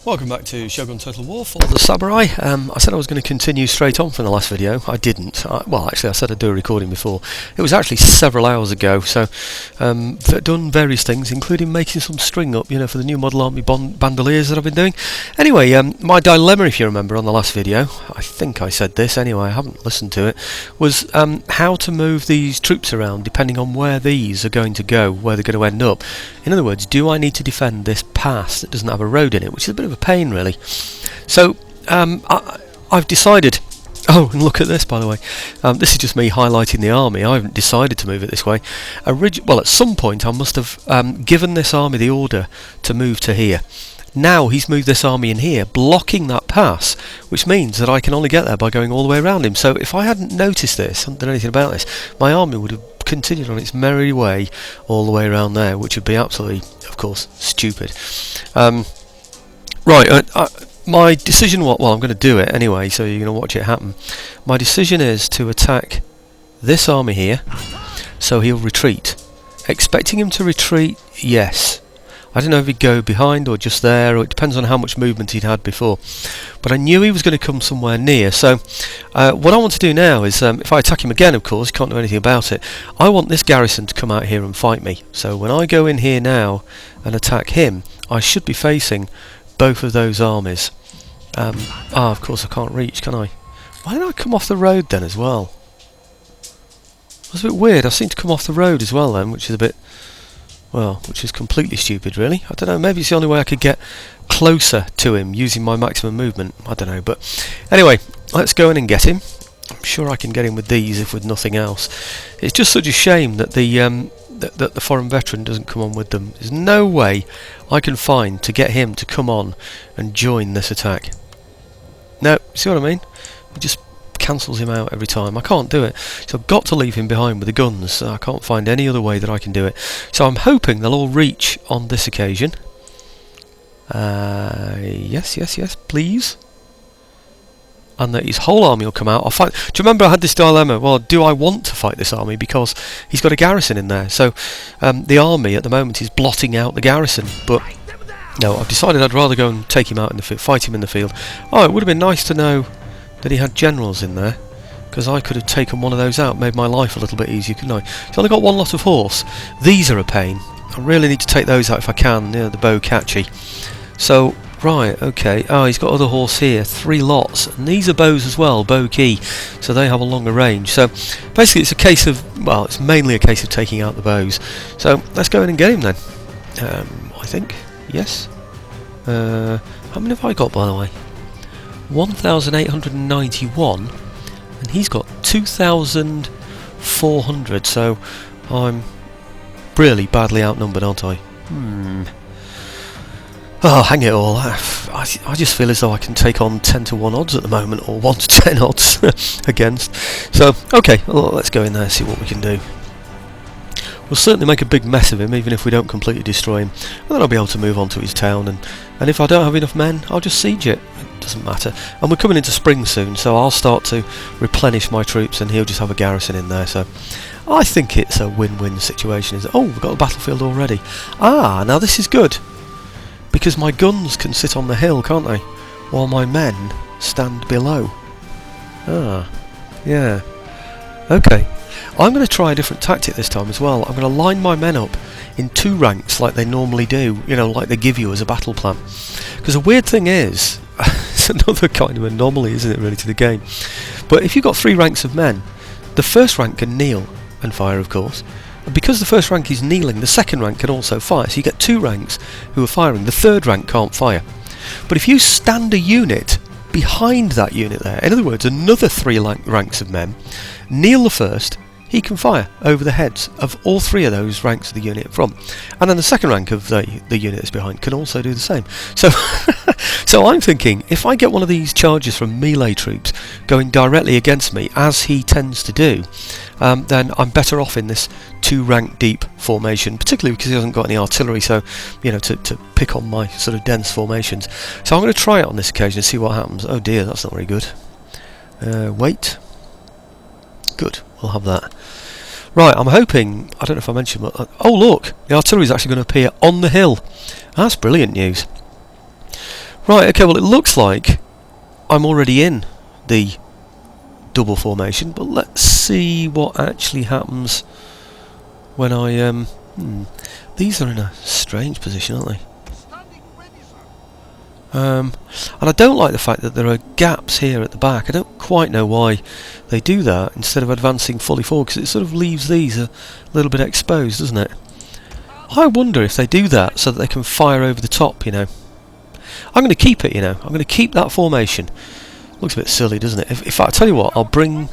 Welcome back to Shogun Total War for the Samurai. I said I was going to continue straight on from the last video. I didn't. Well, actually I said I'd do a recording before. It was actually several hours ago, so done various things, including making some string up, you know, for the new Model Army bandoliers that I've been doing. Anyway, my dilemma, if you remember on the last video, I think I said this anyway, I haven't listened to it, was how to move these troops around depending on where these are going to go, where they're going to end up. In other words, do I need to defend this pass that doesn't have a road in it, which is a bit of a pain really. So I've decided. Oh, and look at this, by the way. This is just me highlighting the army. I haven't decided to move it this way. Well, at some point I must have given this army the order to move to here. Now he's moved this army in here, blocking that pass, which means that I can only get there by going all the way around him. So if I hadn't noticed this, hadn't done anything about this, my army would have continued on its merry way all the way around there, which would be absolutely, of course, stupid. Right, my decision, well, I'm going to do it anyway, so you're going to watch it happen. My decision is to attack this army here, so he'll retreat. Expecting him to retreat, yes. I don't know if he'd go behind or just there, or it depends on how much movement he'd had before. But I knew he was going to come somewhere near, so what I want to do now is, if I attack him again, of course, can't do anything about it, I want this garrison to come out here and fight me. So when I go in here now and attack him, I should be facing both of those armies. Of course I can't reach, can I? Why did I come off the road then as well? That's a bit weird. I seem to come off the road as well then, which is a bit, well, which is completely stupid really. I don't know, maybe it's the only way I could get closer to him using my maximum movement. I don't know, but anyway, let's go in and get him. I'm sure I can get him with these if with nothing else. It's just such a shame that the foreign veteran doesn't come on with them. There's no way I can find to get him to come on and join this attack. No, see what I mean? It just cancels him out every time. I can't do it. So I've got to leave him behind with the guns. I can't find any other way that I can do it. So I'm hoping they'll all reach on this occasion. Yes, please. And that his whole army will come out. I'll fight. Do you remember I had this dilemma? Well, do I want to fight this army because he's got a garrison in there? So the army at the moment is blotting out the garrison. But no, I've decided I'd rather go and take him out in the field, fight him in the field. Oh, it would have been nice to know that he had generals in there, because I could have taken one of those out, made my life a little bit easier, couldn't I? So I only got one lot of horse. These are a pain. I really need to take those out if I can. You know, the bow catchy. So. Right, okay. Oh, he's got other horse here, 3 lots, and these are bows as well, bow key, so they have a longer range. So basically it's a case of, well, it's mainly a case of taking out the bows. So let's go in and get him then. I think, yes. How many have I got, by the way? 1,891, and he's got 2,400, so I'm really badly outnumbered, aren't I? Oh, hang it all. I just feel as though I can take on 10 to 1 odds at the moment, or 1 to 10 odds against. So, okay, well, let's go in there and see what we can do. We'll certainly make a big mess of him, even if we don't completely destroy him. And then I'll be able to move on to his town, and if I don't have enough men, I'll just siege it. It doesn't matter. And we're coming into spring soon, so I'll start to replenish my troops, and he'll just have a garrison in there. So I think it's a win-win situation. Oh, we've got a battlefield already. Ah, now this is good. Because my guns can sit on the hill, can't they? While my men stand below. Ah, yeah. Okay. I'm going to try a different tactic this time as well. I'm going to line my men up in 2 ranks like they normally do. You know, like they give you as a battle plan. Because the weird thing is, it's another kind of anomaly, isn't it, really, to the game. But if you've got 3 ranks of men, the first rank can kneel and fire, of course. And because the first rank is kneeling, the second rank can also fire. So you get 2 ranks who are firing. The third rank can't fire. But if you stand a unit behind that unit there, in other words, another 3 ranks of men, kneel the first, he can fire over the heads of all 3 of those ranks of the unit in front. And then the second rank of the unit that's behind can also do the same. So, so I'm thinking, if I get one of these charges from melee troops going directly against me, as he tends to do, then I'm better off in this 2 rank deep formation, particularly because he hasn't got any artillery, so, you know, to pick on my sort of dense formations. So I'm going to try it on this occasion and see what happens. Oh dear, that's not very good. Wait. Good, we'll have that. Right, I'm hoping, I don't know if I mentioned, but, oh look, the artillery is actually going to appear on the hill. That's brilliant news. Right, okay, well it looks like I'm already in the double formation, but let's see what actually happens when I these are in a strange position, aren't they? And I don't like the fact that there are gaps here at the back. I don't quite know why they do that instead of advancing fully forward, because it sort of leaves these a little bit exposed, doesn't it? I wonder if they do that so that they can fire over the top, you know. I'm going to keep it, you know. I'm going to keep that formation. Looks a bit silly, doesn't it? If I tell you what, I'll bring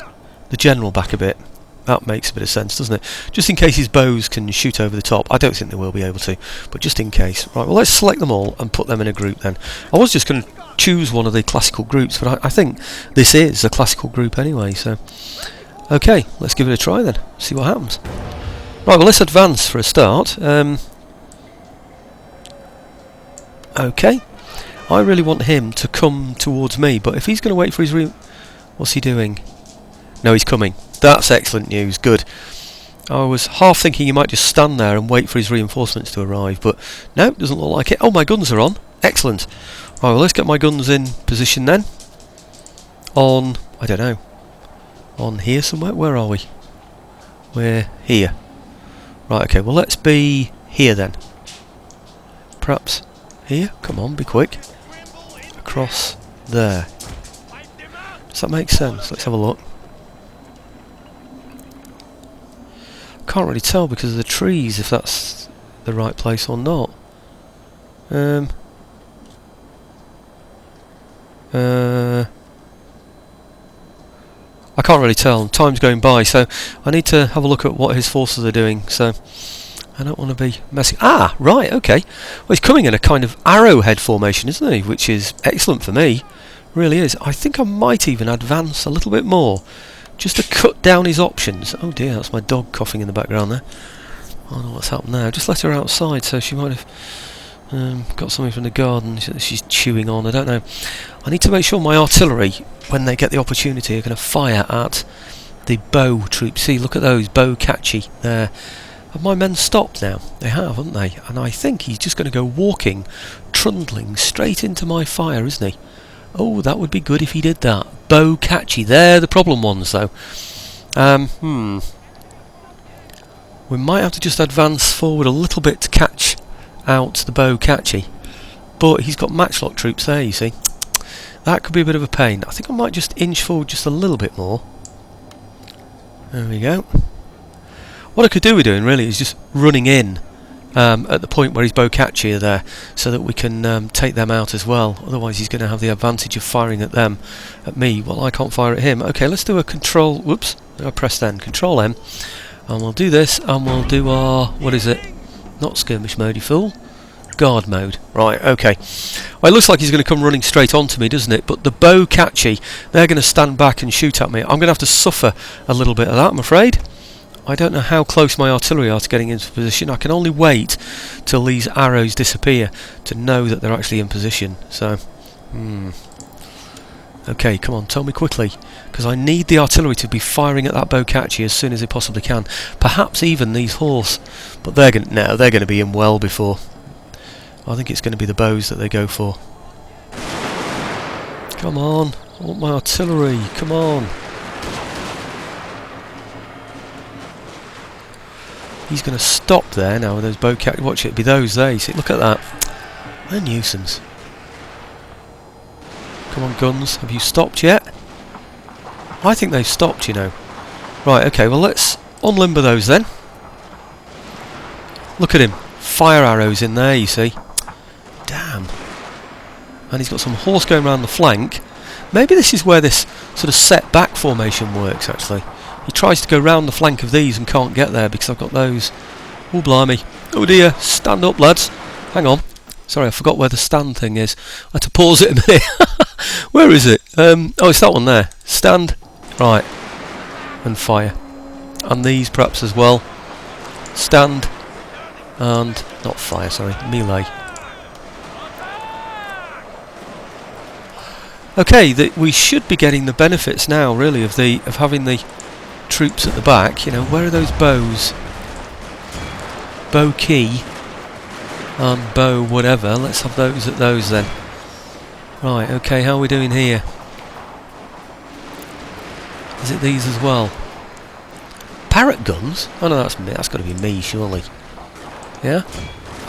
the general back a bit. That makes a bit of sense, doesn't it? Just in case his bows can shoot over the top. I don't think they will be able to, but just in case. Right, well, let's select them all and put them in a group then. I was just going to choose one of the classical groups, but I think this is a classical group anyway, so... Okay, let's give it a try then. See what happens. Right, well, let's advance for a start. Okay. I really want him to come towards me, but if he's going to wait for his what's he doing? No, he's coming. That's excellent news. Good. I was half thinking he might just stand there and wait for his reinforcements to arrive, but no, doesn't look like it. Oh, my guns are on. Excellent. Right, well, let's get my guns in position then. On, I don't know, on here somewhere? Where are we? We're here. Right, okay, well, let's be here then. Perhaps here? Come on, be quick. Across there. Does that make sense? Let's have a look. Can't really tell because of the trees if that's the right place or not. I can't really tell. Time's going by, so I need to have a look at what his forces are doing. So I don't want to be messing. Ah, right, okay. Well, he's coming in a kind of arrowhead formation, isn't he? Which is excellent for me. Really is. I think I might even advance a little bit more, just to cut down his options. Oh dear, that's my dog coughing in the background there. I don't know what's happened there. Just let her outside, so she might have got something from the garden she's chewing on. I don't know. I need to make sure my artillery, when they get the opportunity, are going to fire at the bow troops. See, look at those, bow catchy there. Have my men stopped now? They have, haven't they? And I think he's just going to go walking, trundling straight into my fire, isn't he? Oh, that would be good if he did that. Bow catchy. They're the problem ones, though. We might have to just advance forward a little bit to catch out the bow catchy. But he's got matchlock troops there, you see. That could be a bit of a pain. I think I might just inch forward just a little bit more. There we go. What I could do with doing, really, is just running in at the point where his bow catchy are there, so that we can take them out as well. Otherwise he's going to have the advantage of firing at them, at me, while I can't fire at him. Okay, let's do a control, whoops, I pressed then, control M, and we'll do this, and we'll do our, what is it, not skirmish mode, you fool, guard mode. Right, okay. Well, it looks like he's going to come running straight onto me, doesn't it? But the bow catchy, they're going to stand back and shoot at me. I'm going to have to suffer a little bit of that, I'm afraid. I don't know how close my artillery are to getting into position. I can only wait till these arrows disappear to know that they're actually in position. So, okay, come on, tell me quickly, because I need the artillery to be firing at that bow catchy as soon as they possibly can. Perhaps even these horse, but they're going to be in well before. I think it's going to be the bows that they go for. Come on, I want my artillery. Come on. He's going to stop there now with those bow catchy. Watch it, it'd be those there. You see, look at that. What a nuisance. Come on, guns. Have you stopped yet? I think they've stopped, you know. Right, okay, well, let's unlimber those then. Look at him. Fire arrows in there, you see. Damn. And he's got some horse going around the flank. Maybe this is where this sort of set back formation works, actually. He tries to go round the flank of these and can't get there because I've got those. Oh, blimey. Oh dear. Stand up, lads. Hang on. Sorry, I forgot where the stand thing is. I had to pause it a minute. Where is it? Oh, it's that one there. Stand. Right. And fire. And these perhaps as well. Stand. And... not fire, sorry. Melee. Okay, we should be getting the benefits now, really, of having the troops at the back. You know, where are those bows? Bow key and bow whatever. Let's have those at those then. Right, okay, how are we doing here? Is it these as well? Parrot guns? Oh no, that's me. That's got to be me, surely. Yeah?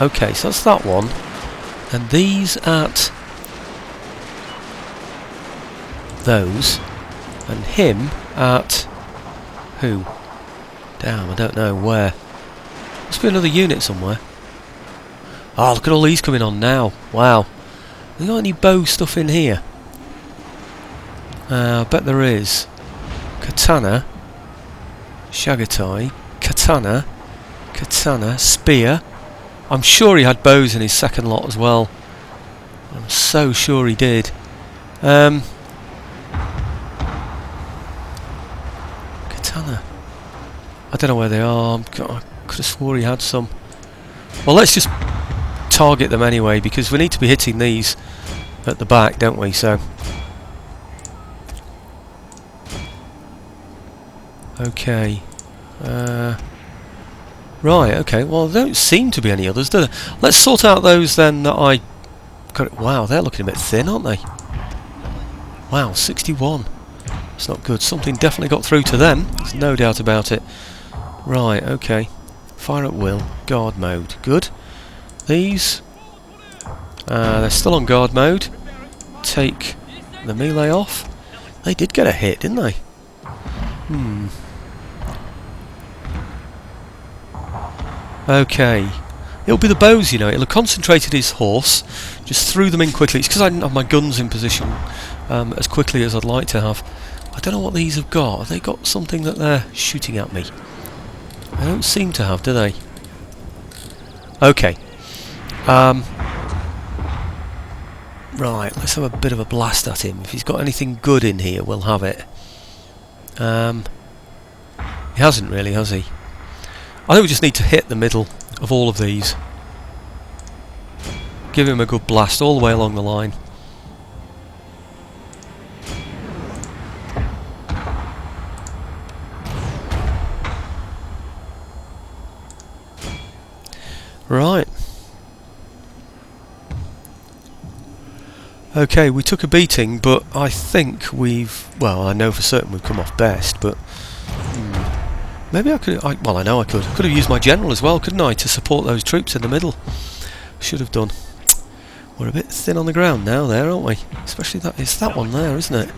Okay, so that's that one. And these at those. And him at who? Damn, I don't know where. Must be another unit somewhere. Oh, look at all these coming on now. Wow. Have you got any bow stuff in here? I bet there is. Katana. Shagatai. Katana. Katana. Spear. I'm sure he had bows in his second lot as well. I'm so sure he did. Katana. I don't know where they are. I could have swore he had some. Well, let's just target them anyway, because we need to be hitting these at the back, don't we? So, okay. Right, okay. Well, there don't seem to be any others, do there? Let's sort out those then that I got. Wow, they're looking a bit thin, aren't they? Wow, 61. That's not good. Something definitely got through to them. There's no doubt about it. Right, okay. Fire at will. Guard mode. Good. These. They're still on guard mode. Take the melee off. They did get a hit, didn't they? Okay. It'll be the bows, you know. It'll have concentrated his horse. Just threw them in quickly. It's because I didn't have my guns in position as quickly as I'd like to have. I don't know what these have got. Have they got something that they're shooting at me? They don't seem to have, do they? Okay. Right, let's have a bit of a blast at him. If he's got anything good in here, we'll have it. He hasn't really, has he? I think we just need to hit the middle of all of these. Give him a good blast all the way along the line. Right. Okay, we took a beating, but I think we've... Well, I know for certain we've come off best, but... maybe I could... well, I know I could. I could have used my general as well, couldn't I, to support those troops in the middle. Should have done. We're a bit thin on the ground now there, aren't we? Especially that... It's that one there, isn't it?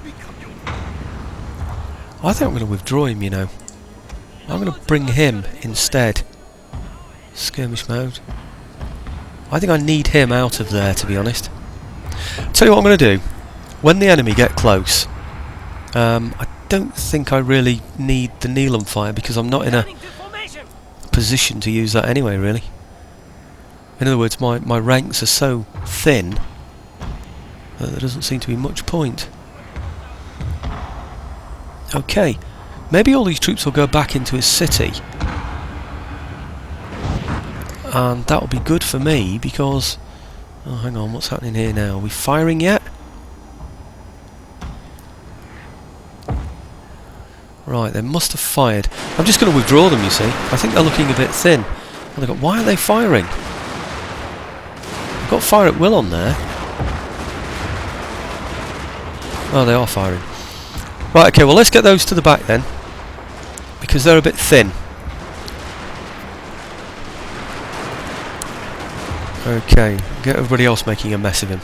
I think I'm going to withdraw him, you know. I'm going to bring him instead. Skirmish mode. I think I need him out of there, to be honest. Tell you what I'm going to do. When the enemy get close, I don't think I really need the Neelam fire because I'm not in a position to use that anyway, really. In other words, my ranks are so thin that there doesn't seem to be much point. Okay, maybe all these troops will go back into his city. And that will be good for me because... Oh, hang on, what's happening here now? Are we firing yet? Right, they must have fired. I'm just going to withdraw them, you see. I think they're looking a bit thin. And they've got, why are they firing? I've got fire at will on there. Oh, they are firing. Right, okay, well let's get those to the back then. Because they're a bit thin. Okay, get everybody else making a mess of him.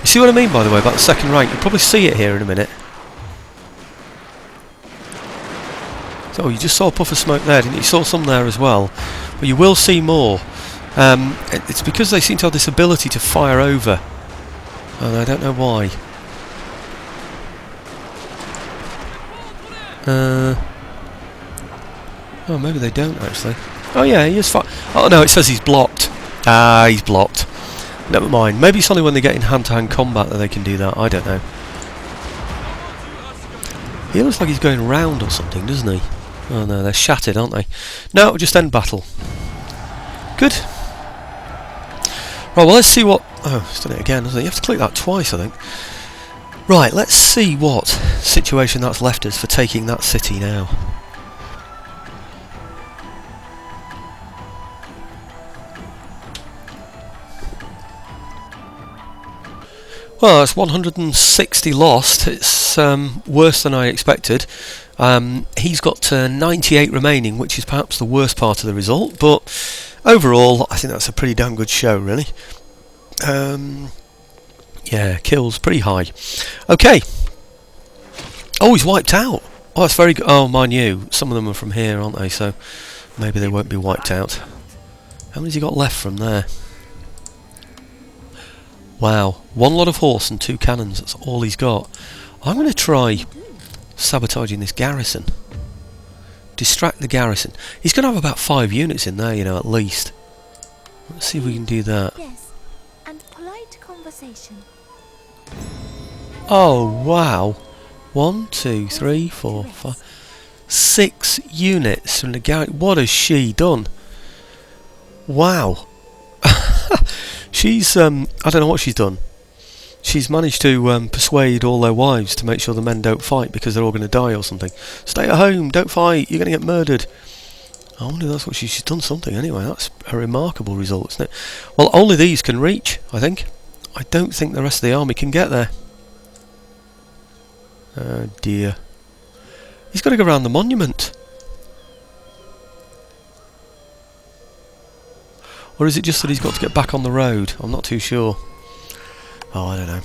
You see what I mean, by the way, about the second rank? You'll probably see it here in a minute. So, you just saw a puff of smoke there, didn't you? You saw some there as well. But you will see more. It's because they seem to have this ability to fire over. And I don't know why. Oh, maybe they don't, actually. Oh yeah, he is fine. Oh no, it says he's blocked. Ah, he's blocked. Never mind. Maybe it's only when they get in hand-to-hand combat that they can do that. I don't know. He looks like he's going round or something, doesn't he? Oh no, they're shattered, aren't they? No, just end battle. Good. Right, well let's see what... Oh, he's done it again, hasn't he? You have to click that twice, I think. Right, let's see what situation that's left us for taking that city now. Well, that's 160 lost. It's worse than I expected. He's got 98 remaining, which is perhaps the worst part of the result, but overall I think that's a pretty damn good show, really. Yeah, kills pretty high. Okay. Oh, he's wiped out. Oh, that's very good. Oh, mind you, some of them are from here, aren't they? So maybe they won't be wiped out. How many's he got left from there? Wow, one lot of horse and 2 cannons, that's all he's got. I'm going to try sabotaging this garrison. Distract the garrison. He's going to have about 5 units in there, you know, at least. Let's see if we can do that. Yes, and polite conversation. Oh, wow. 1, 2, 3, 4, 5... 6 units from the garrison. What has she done? Wow. She's, I don't know what she's done. She's managed to persuade all their wives to make sure the men don't fight because they're all going to die or something. Stay at home, don't fight, you're going to get murdered. I wonder if that's what she's done something anyway. That's a remarkable result, isn't it? Well, only these can reach, I think. I don't think the rest of the army can get there. Oh dear. He's got to go around the monument. Or is it just that he's got to get back on the road? I'm not too sure. Oh, I don't know.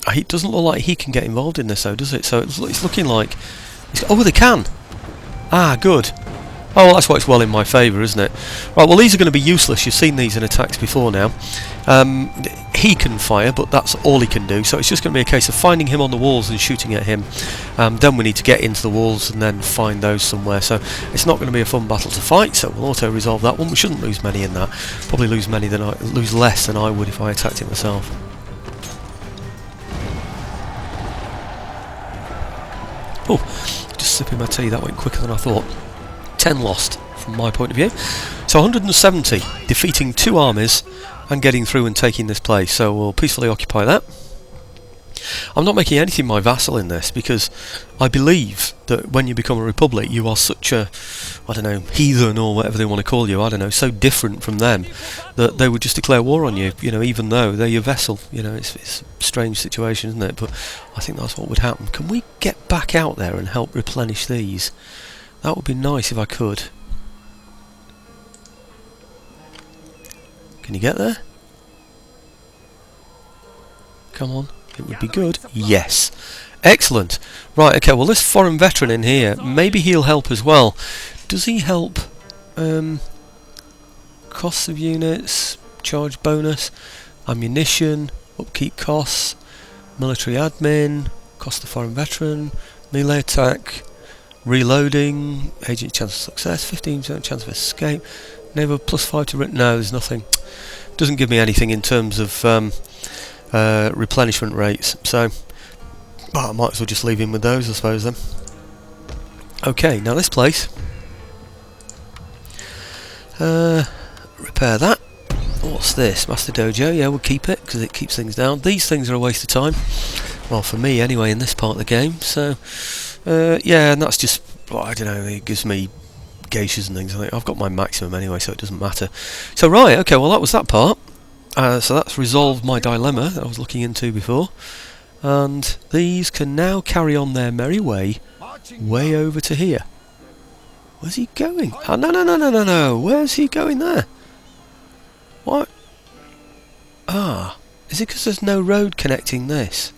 It doesn't look like he can get involved in this though, does it? So it's looking like... Oh, they can! Ah, good. Oh, well, that's why it's well in my favour, isn't it? Right, well, these are going to be useless. You've seen these in attacks before now. He can fire, but that's all he can do. So it's just going to be a case of finding him on the walls and shooting at him. Then we need to get into the walls and then find those somewhere. So it's not going to be a fun battle to fight. So we'll auto-resolve that one. We shouldn't lose many in that. Probably lose less than I would if I attacked it myself. Oh, just sipping my tea. That went quicker than I thought. 10 lost from my point of view. So 170, defeating 2 armies and getting through and taking this place. So we'll peacefully occupy that. I'm not making anything my vassal in this because I believe that when you become a republic you are such a, I don't know, heathen or whatever they want to call you, I don't know, so different from them that they would just declare war on you, you know, even though they're your vassal. You know, it's a strange situation, isn't it? But I think that's what would happen. Can we get back out there and help replenish these? That would be nice if I could. Can you get there? Come on, it would be good. Yes. Excellent. Right, okay, well this foreign veteran in here, maybe he'll help as well. Does he help? Costs of units, charge bonus, ammunition, upkeep costs, military admin, cost of foreign veteran, melee attack, reloading, agent chance of success, 15% chance of escape, naval +5 to written. No, there's nothing. Doesn't give me anything in terms of replenishment rates, so I might as well just leave him with those, I suppose then. Okay, now this place. Repair that. What's this? Master Dojo. Yeah, we'll keep it because it keeps things down. These things are a waste of time. Well, for me anyway, in this part of the game. So, yeah, and that's just, well, I don't know, it gives me geishas and things. I think I've got my maximum anyway, so it doesn't matter. So, right, okay, well, that was that part. So that's resolved my dilemma that I was looking into before. And these can now carry on their merry way over to here. Where's he going? Oh, no. Where's he going there? What? Ah, is it because there's no road connecting this?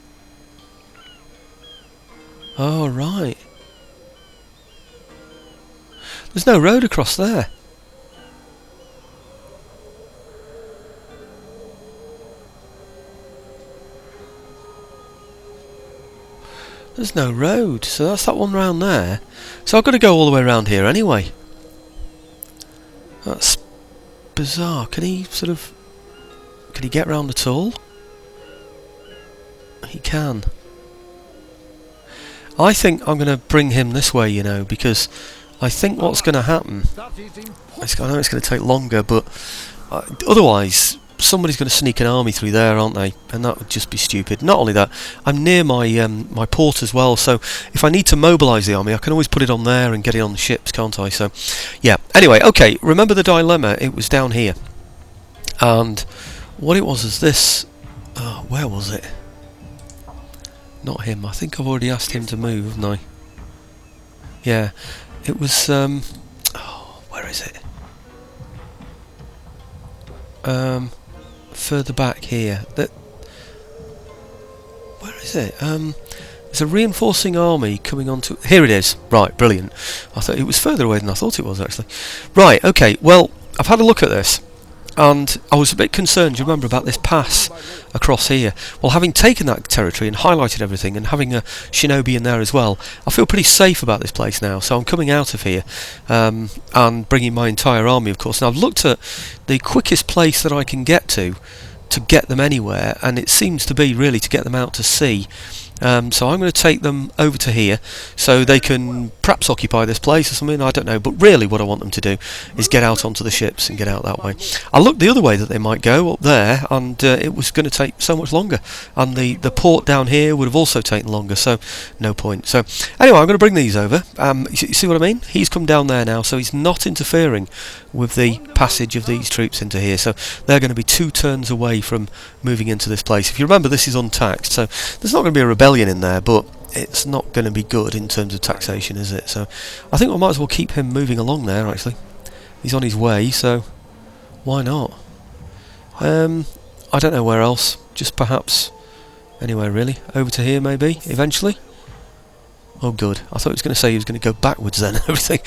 Oh, right. There's no road across there. There's no road, so that's that one round there. So I've got to go all the way around here anyway. That's bizarre. Can he get round at all? He can. I think I'm going to bring him this way, you know, because I think what's going to happen... I know it's going to take longer, but otherwise... somebody's going to sneak an army through there, aren't they? And that would just be stupid. Not only that, I'm near my my port as well, so if I need to mobilise the army, I can always put it on there and get it on the ships, can't I? So, yeah. Anyway, okay, remember the dilemma? It was down here. And what it was is this... Oh, where was it? Not him. I think I've already asked him to move, haven't I? Yeah. It was, oh, where is it? Further back here. Where is it? There's a reinforcing army coming onto... Here it is. Right, brilliant. I thought it was further away than I thought it was, actually. Right, okay, well, I've had a look at this, and I was a bit concerned, you remember, about this pass across here. Well, having taken that territory and highlighted everything, and having a shinobi in there as well, I feel pretty safe about this place now, so I'm coming out of here, and bringing my entire army, of course. Now, I've looked at the quickest place that I can get to get them anywhere, and it seems to be really to get them out to sea. So I'm going to take them over to here so they can perhaps occupy this place or something, I don't know, but really what I want them to do is get out onto the ships and get out that way. I looked the other way that they might go, up there, and it was going to take so much longer, and the port down here would have also taken longer, so no point. So anyway, I'm going to bring these over. You see what I mean? He's come down there now, so he's not interfering with the passage of these troops into here, so they're going to be 2 turns away from moving into this place. If you remember, this is untaxed, so there's not going to be a rebellion in there, but it's not going to be good in terms of taxation, is it? So I think we might as well keep him moving along there, actually. He's on his way, so why not? I don't know where else, just perhaps anywhere really, over to here maybe, eventually. Oh good, I thought he was going to say he was going to go backwards then and everything.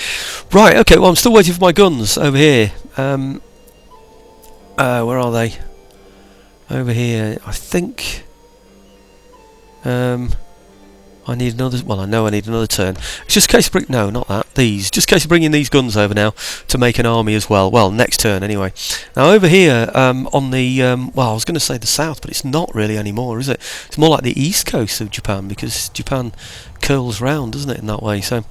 Right, okay, well I'm still waiting for my guns over here. Where are they? Over here, I think. I need another. Well, I know I need another turn. It's just a case of no, not that. These. Just a case of bringing these guns over now to make an army as well. Well, next turn anyway. Now over here, on the well, I was going to say the south, but it's not really anymore, is it? It's more like the east coast of Japan, because Japan curls round, doesn't it, in that way? So,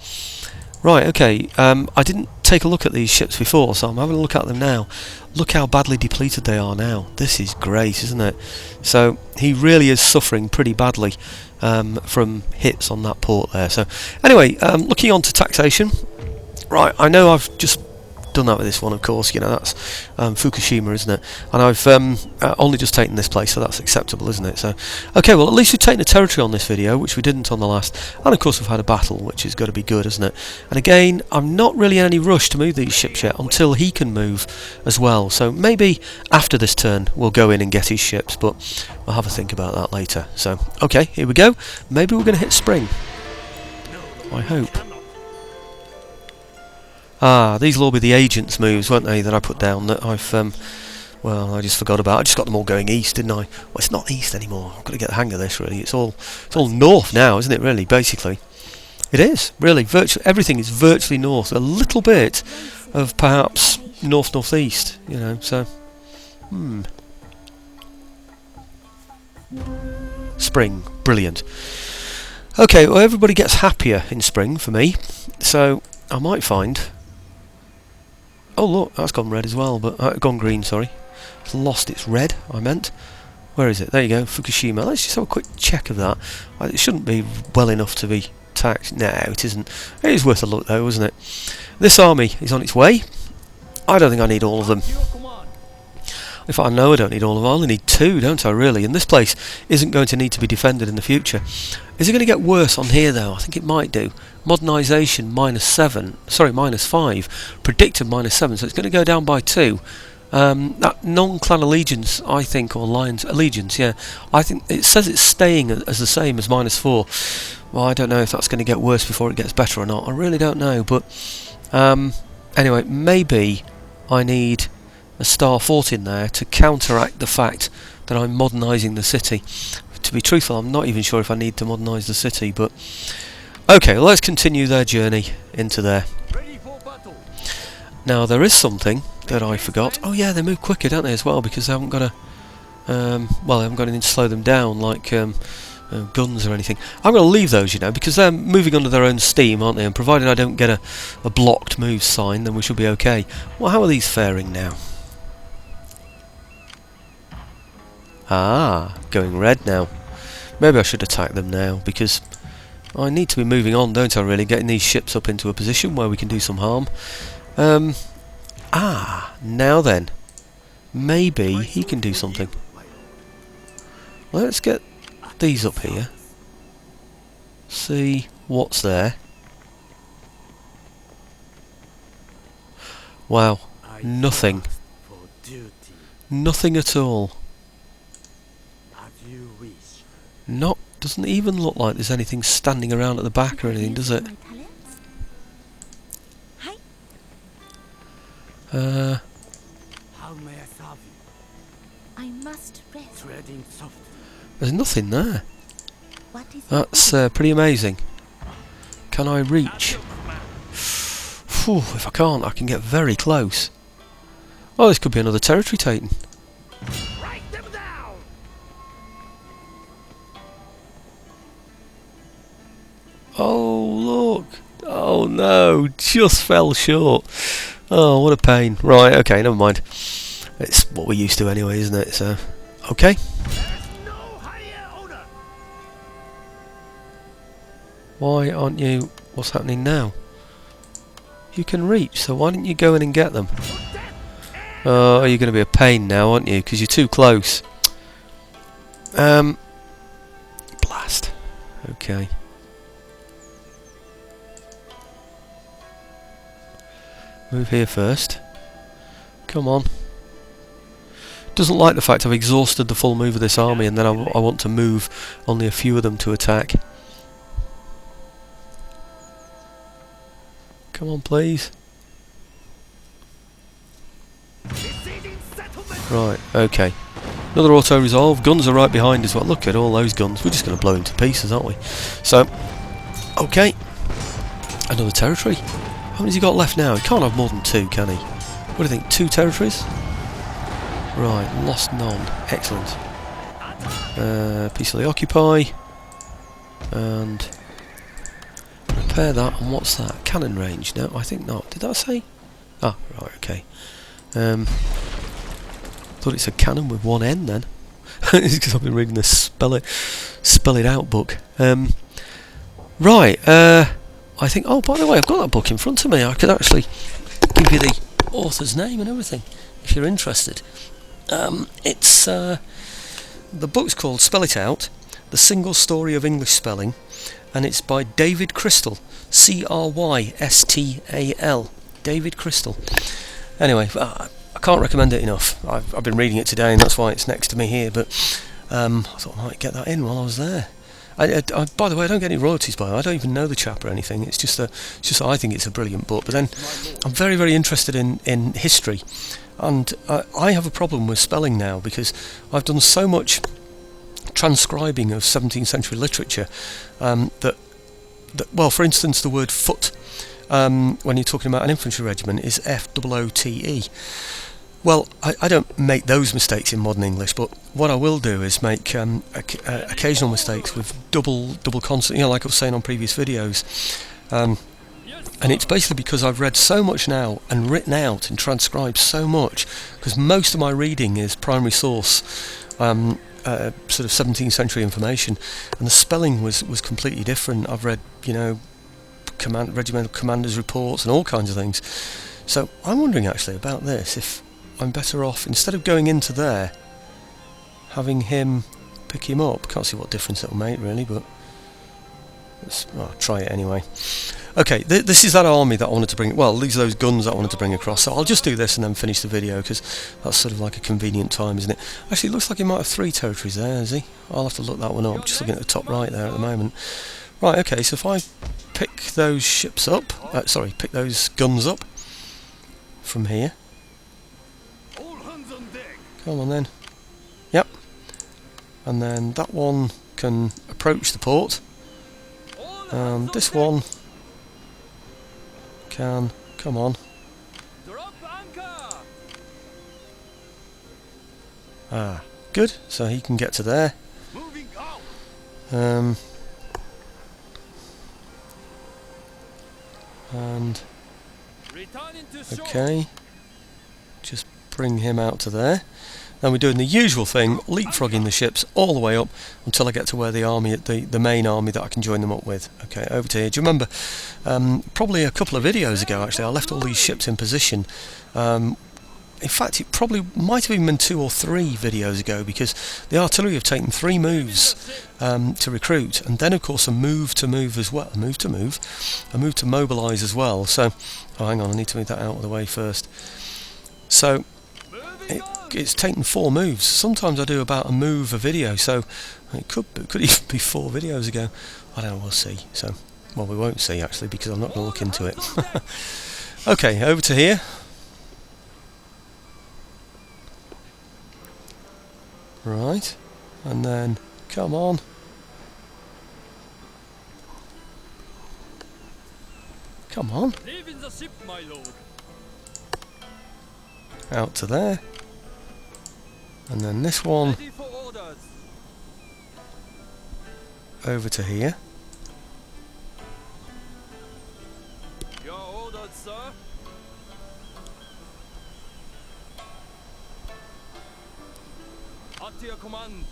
right, okay. I didn't take a look at these ships before, so I'm having a look at them now. Look how badly depleted they are now. This is great, isn't it? So he really is suffering pretty badly from hits on that port there. So anyway, looking on to taxation. Right, I know I've just done that with this one, of course, you know, that's Fukushima, isn't it? And I've only just taken this place, so that's acceptable, isn't it? So, okay, well, at least we've taken a territory on this video, which we didn't on the last, and of course we've had a battle, which is got to be good, isn't it? And again, I'm not really in any rush to move these ships yet, until he can move as well, so maybe after this turn we'll go in and get his ships, but we'll have a think about that later. So, okay, here we go. Maybe we're going to hit spring. I hope. Ah, these will all be the agents' moves, won't they, that I put down that I've, well, I just forgot about. I just got them all going east, didn't I? Well, it's not east anymore. I've got to get the hang of this, really. It's all north now, isn't it, really, basically? It is, really. Virtually everything is virtually north. A little bit of, perhaps, north-northeast, you know, so... Spring. Brilliant. Okay, well, everybody gets happier in spring, for me. So, I might find... Oh look, that's gone red as well, but gone green, sorry. It's lost its red, I meant. Where is it? There you go, Fukushima. Let's just have a quick check of that. It shouldn't be well enough to be taxed. No, it isn't. It is worth a look though, isn't it? This army is on its way. I don't think I need all of them. In fact, I know I don't need all of them. I only need 2, don't I, really? And this place isn't going to need to be defended in the future. Is it going to get worse on here, though? I think it might do. Modernisation -7. Sorry, -5. Predicted -7. So it's going to go down by 2. That non-clan allegiance, I think, or alliance allegiance, yeah. I think it says it's staying as the same as -4. Well, I don't know if that's going to get worse before it gets better or not. I really don't know. But anyway, maybe I need a star fort in there to counteract the fact that I'm modernising the city. To be truthful, I'm not even sure if I need to modernise the city, but... Okay, well, let's continue their journey into there. Now, there is something that I forgot. Oh yeah, they move quicker, don't they, as well, because they haven't got a... well, they haven't got anything to slow them down, like guns or anything. I'm going to leave those, you know, because they're moving under their own steam, aren't they? And provided I don't get a blocked move sign, then we should be okay. Well, how are these faring now? Ah, going red now. Maybe I should attack them now, because I need to be moving on, don't I, really? Getting these ships up into a position where we can do some harm. Now then. Maybe he can do something. Let's get these up here. See what's there. Wow, nothing. Nothing at all. Doesn't even look like there's anything standing around at the back or anything, does it? How may I serve you? I must rest. Treading softly. There's nothing there. What is That's pretty amazing. Can I reach? Phew, if I can't, I can get very close. Oh, this could be another territory taken. Write them down. Oh, look. Oh, no. Just fell short. Oh, what a pain. Right, okay, never mind. It's what we're used to anyway, isn't it? So, okay. There's no higher order. Why aren't you... What's happening now? You can reach, so why didn't you go in and get them? Oh, you're going to be a pain now, aren't you? Because you're too close. Blast. Okay. Move here first. Come on. Doesn't like the fact I've exhausted the full move of this army and then I want to move only a few of them to attack. Come on, please. Right, okay. Another auto-resolve. Guns are right behind as well. Look at all those guns. We're just going to blow into pieces, aren't we? So, okay. Another territory. How many's he got left now? He can't have more than 2, can he? What do you think? 2 territories? Right, lost none. Excellent. Peacefully occupy. And repair that. And what's that? Cannon range? No, I think not. Did that say? Ah, right, okay. Thought it's a cannon with one N then. It's because I've been reading the spell it out book. Right, I think. Oh, by the way, I've got that book in front of me. I could actually give you the author's name and everything if you're interested. It's the book's called Spell It Out: The Single Story of English Spelling, and it's by David Crystal, Crystal. David Crystal. Anyway, I can't recommend it enough. I've been reading it today, and that's why it's next to me here. But I thought I might get that in while I was there. I, by the way, I don't get any royalties by it. I don't even know the chap or anything. It's just I think it's a brilliant book. But then I'm very, very interested in history, and I have a problem with spelling now because I've done so much transcribing of 17th century literature that well, for instance, the word foot. When you're talking about an infantry regiment is F-O-O-T-E. Well, I don't make those mistakes in modern English, but what I will do is make occasional mistakes with double consonant, like I was saying on previous videos. And it's basically because I've read so much now and written out and transcribed so much, because most of my reading is primary source, sort of 17th century information, and the spelling was completely different. I've read, regimental commanders' reports and all kinds of things. So I'm wondering actually about this, if I'm better off, instead of going into there, having him pick him up. Can't see what difference it'll make really, but I'll try it anyway. Okay, this is that army that I wanted to bring, well, these are those guns that I wanted to bring across, so I'll just do this and then finish the video, because that's sort of like a convenient time, isn't it? Actually, it looks like he might have 3 territories there, is he? I'll have to look that one up, just looking at the top right there at the moment. Right, okay, so if I pick those ships up, pick those guns up from here. Come on then. Yep. And then that one can approach the port. And this one can, come on. Ah, good. So he can get to there. And okay, just bring him out to there. Then we're doing the usual thing, leapfrogging the ships all the way up until I get to where the army, the main army that I can join them up with. Okay, over to here. Do you remember, probably a couple of videos ago actually, I left all these ships in position in fact, it probably might have even been 2 or 3 videos ago, because the artillery have taken 3 moves to recruit, and then of course a move to move as well. A move to mobilise as well. So, oh, hang on, I need to move that out of the way first. So, it's taken 4 moves. Sometimes I do about a move a video, so it could even be 4 videos ago. I don't know, we'll see. So, well, we won't see actually, because I'm not going to look into it. Okay, over to here. Right, and then come on. Come on. Leaving the ship, my lord. Out to there. And then this one Ready for orders. over to here. Your orders, sir. At your command.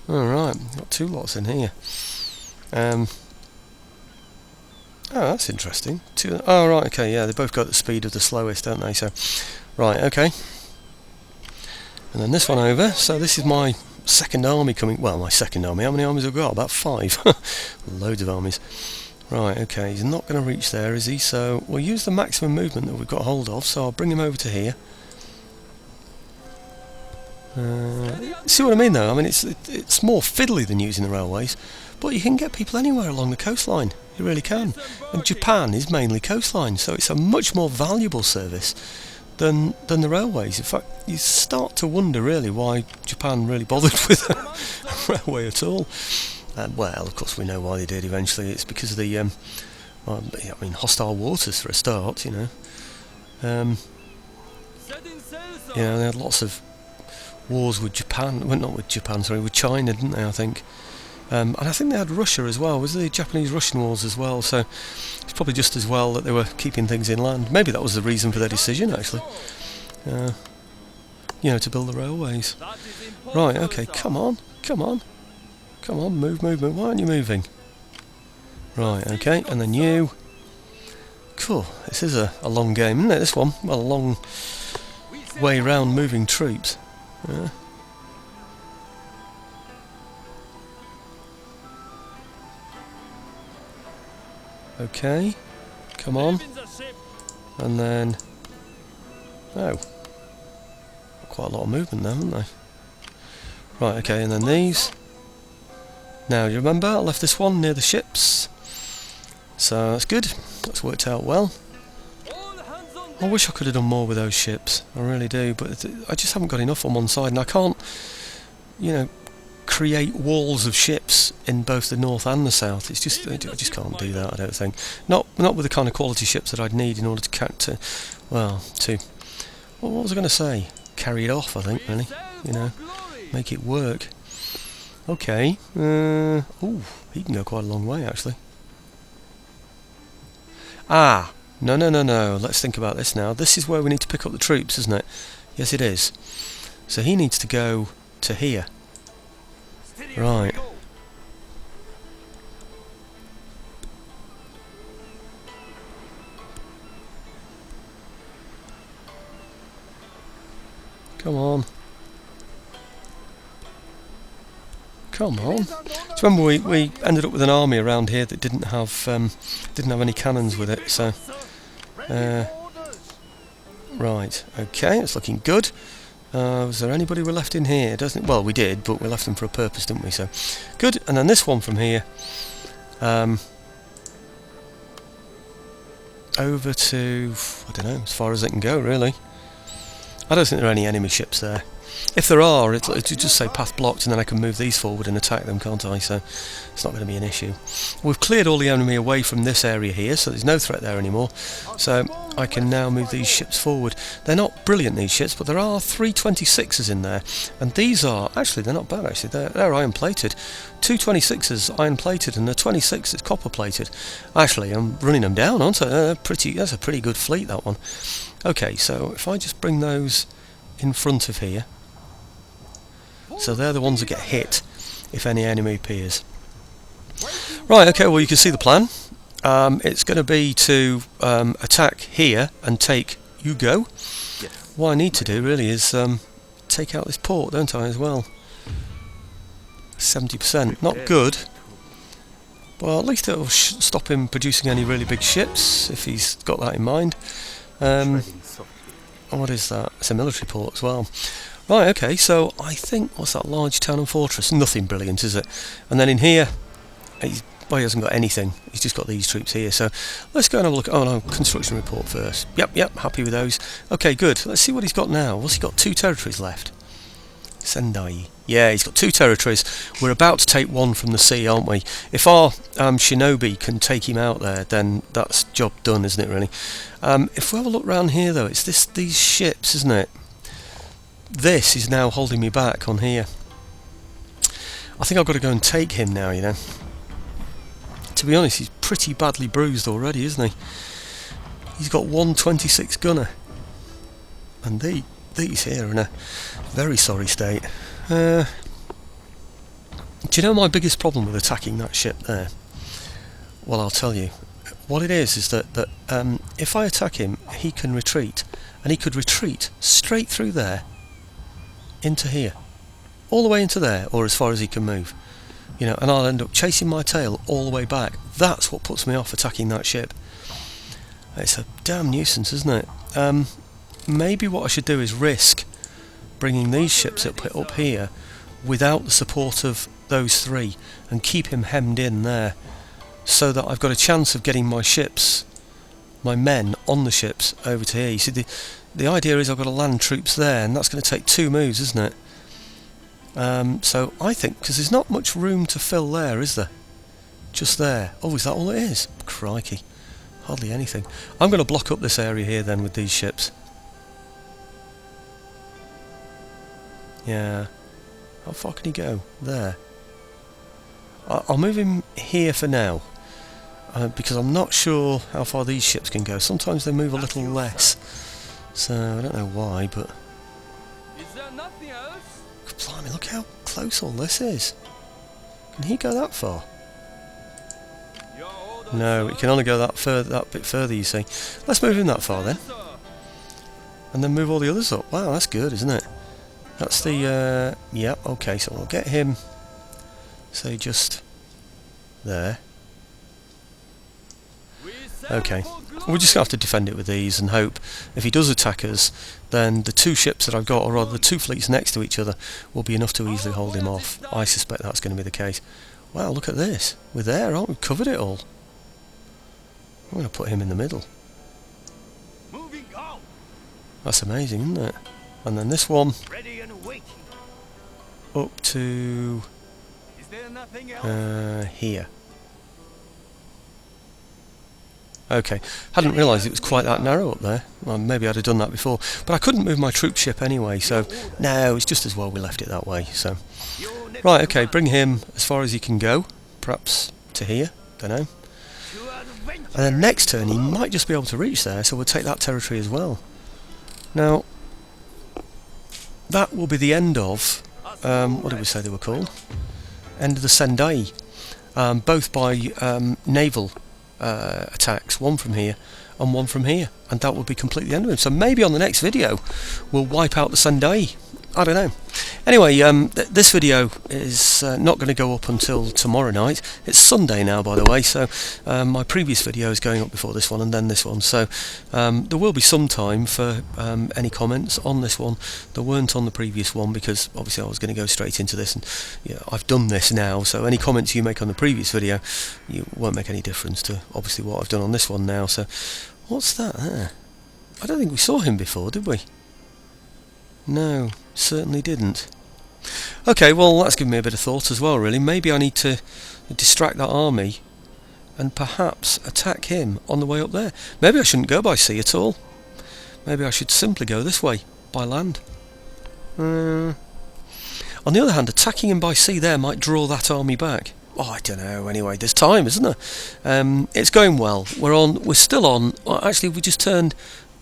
Alright, got 2 lots in here. Oh, that's interesting. 2, oh, right, okay, yeah, they both got the speed of the slowest, don't they? So, right, okay. And then this one over. So this is my second army coming. Well, my second army. How many armies have I got? About 5. Loads of armies. Right, okay, he's not going to reach there, is he? So we'll use the maximum movement that we've got hold of. So I'll bring him over to here. See what I mean, though? I mean, it's more fiddly than using the railways, but you can get people anywhere along the coastline. You really can. And Japan is mainly coastline, so it's a much more valuable service than the railways. In fact, you start to wonder really why Japan really bothered with a railway at all. Well, of course we know why they did eventually. It's because of the well, I mean, hostile waters for a start, you know. You know, they had lots of wars with Japan, well, not with Japan, sorry, with China, didn't they, I think. And I think they had Russia as well. Was the Japanese-Russian wars as well? So it's probably just as well that they were keeping things inland. Maybe that was the reason for their decision, actually. You know, to build the railways. Right, okay, come on, move. Why aren't you moving? Right, okay, and then you. Cool, this is a long game, isn't it, this one? Well, a long way round moving troops. Okay, come on, and then, oh, quite a lot of movement there, haven't they? Right, okay, and then these. Now, do you remember, I left this one near the ships, so that's good, that's worked out well. I wish I could have done more with those ships, I really do, but I just haven't got enough on one side, and I can't, you know, create walls of ships in both the north and the south. It's just, I just can't do that, I don't think. Not with the kind of quality ships that I'd need in order to well, what was I going to say? Carry it off, I think, really, you know, make it work. Okay, ooh, he can go quite a long way, actually. Ah, no, let's think about this now. This is where we need to pick up the troops, isn't it? Yes, it is. So he needs to go to here. Right. Come on. Come on. So remember we ended up with an army around here that didn't have any cannons with it, so right, okay, it's looking good. Was there anybody we left in here? Well, we did, but we left them for a purpose, didn't we? So good. And then this one from here over to, I don't know, as far as it can go, really. I don't think there are any enemy ships there. If there are, it'll just say path blocked, and then I can move these forward and attack them, can't I? So it's not going to be an issue. We've cleared all the enemy away from this area here, so there's no threat there anymore. So I can now move these ships forward. They're not brilliant, these ships, but there are 3 26s in there, and these are, actually, they're not bad, actually. They're iron-plated. 2 26s iron-plated, and the 26 is copper-plated. Actually, I'm running them down, aren't I? That's a pretty good fleet, that one. Okay, so if I just bring those in front of here, so they're the ones that get hit if any enemy appears. Right, okay, well you can see the plan. It's going to be to attack here and take Yugo, what I need to do really is take out this port, don't I, as well? 70%. Not good. Well, at least it'll stop him producing any really big ships, if he's got that in mind. What is that? It's a military port as well. Right, okay, so I think, what's that, large town and fortress? Nothing brilliant, is it? And then in here, well, he hasn't got anything. He's just got these troops here. So let's go and have a look. Oh no, construction report first. Yep, happy with those. Okay, good. Let's see what he's got now. What's he got? 2 territories left. Sendai. Yeah, he's got 2 territories. We're about to take one from the sea, aren't we? If our shinobi can take him out there, then that's job done, isn't it, really? If we have a look round here, though, it's these ships, isn't it? This is now holding me back on here. I think I've got to go and take him now, you know. To be honest, he's pretty badly bruised already, isn't he? He's got 126 gunner. And these here are in a very sorry state. Do you know my biggest problem with attacking that ship there? Well, I'll tell you. What it is that if I attack him, he can retreat. And he could retreat straight through there into here. All the way into there, or as far as he can move. You know, and I'll end up chasing my tail all the way back. That's what puts me off attacking that ship. It's a damn nuisance, isn't it? Maybe what I should do is risk bringing these ships up here without the support of those 3 and keep him hemmed in there, so that I've got a chance of getting my ships, my men on the ships over to here. You see, the idea is I've got to land troops there, and that's going to take 2 moves, isn't it? So I think, because there's not much room to fill there, is there? Just there. Oh, is that all it is? Crikey. Hardly anything. I'm going to block up this area here then with these ships. Yeah. How far can he go? There. I'll move him here for now. Because I'm not sure how far these ships can go. Sometimes they move a little less. So, I don't know why, but... Is there nothing else? Blimey, look how close all this is. Can he go that far? Your orders, No, it can only go that bit further, you see. Let's move him that far then. sir. And then move all the others up. Wow, that's good, isn't it? That's the... yeah, okay, so we'll get him, say, just there. We sail Okay. for We're just going to have to defend it with these and hope if he does attack us, then the 2 ships that I've got, or rather the 2 fleets next to each other, will be enough to easily hold him off. I suspect that's going to be the case. Wow, look at this. We're there, aren't we? We've covered it all. I'm going to put him in the middle. Moving out. That's amazing, isn't it? And then this one Ready and waiting. up to Is there nothing else? here. Okay, hadn't realised it was quite that narrow up there. Well, maybe I'd have done that before, but I couldn't move my troop ship anyway, so no, it's just as well we left it that way. So right, okay, bring him as far as he can go, perhaps to here, don't know. And then next turn he might just be able to reach there, so we'll take that territory as well. Now, that will be the end of, what did we say they were called? End of the Sendai, both by naval attacks, one from here and one from here, and that will be completely the end of him. So maybe on the next video we'll wipe out the Sendai. I don't know. Anyway, this video is not going to go up until tomorrow night. It's Sunday now, by the way, so my previous video is going up before this one and then this one, so there will be some time for any comments on this one. There weren't on the previous one because obviously I was going to go straight into this, and yeah, I've done this now, so any comments you make on the previous video you won't make any difference to obviously what I've done on this one now. So what's that there? I don't think we saw him before, did we? No, certainly didn't. Okay, well that's given me a bit of thought as well, really. Maybe I need to distract that army and perhaps attack him on the way up there. Maybe I shouldn't go by sea at all. Maybe I should simply go this way, by land. On the other hand, attacking him by sea there might draw that army back. Oh, I don't know. Anyway, there's time, isn't there? It's going well. We're still on. Well, actually, we just turned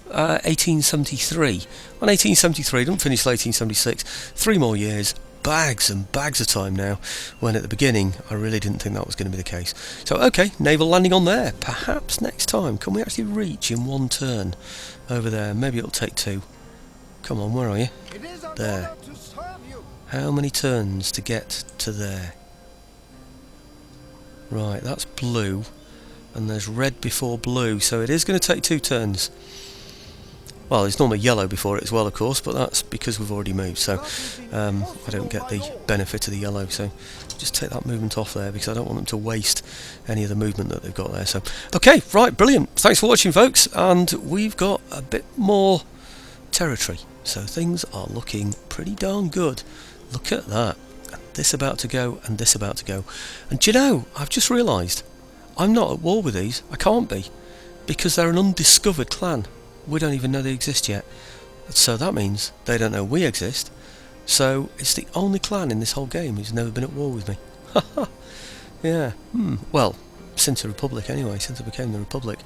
1873. On 1873, don't finish till 1876. 3 more years, bags and bags of time now, when at the beginning I really didn't think that was going to be the case. So okay, naval landing on there. Perhaps next time, can we actually reach in one turn over there? Maybe it'll take 2. Come on, where are you? It is an There. honor to serve you. How many turns to get to there? Right, that's blue. And there's red before blue, so it is going to take 2 turns. Well, there's normally yellow before it as well, of course, but that's because we've already moved, so I don't get the benefit of the yellow, so just take that movement off there because I don't want them to waste any of the movement that they've got there. So, okay, right, brilliant. Thanks for watching, folks, and we've got a bit more territory, so things are looking pretty darn good. Look at that. And this about to go, and this about to go. And do you know, I've just realised, I'm not at war with these. I can't be, because they're an undiscovered clan. We don't even know they exist yet. So that means they don't know we exist. So it's the only clan in this whole game who's never been at war with me. Yeah. Well, since the Republic anyway, since I became the Republic.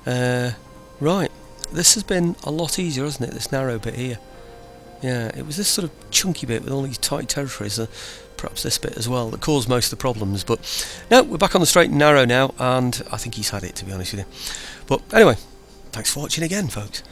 Right. This has been a lot easier, hasn't it, this narrow bit here. Yeah, it was this sort of chunky bit with all these tight territories, perhaps this bit as well, that caused most of the problems. But no, we're back on the straight and narrow now, and I think he's had it, to be honest with you. But anyway, thanks for watching again, folks.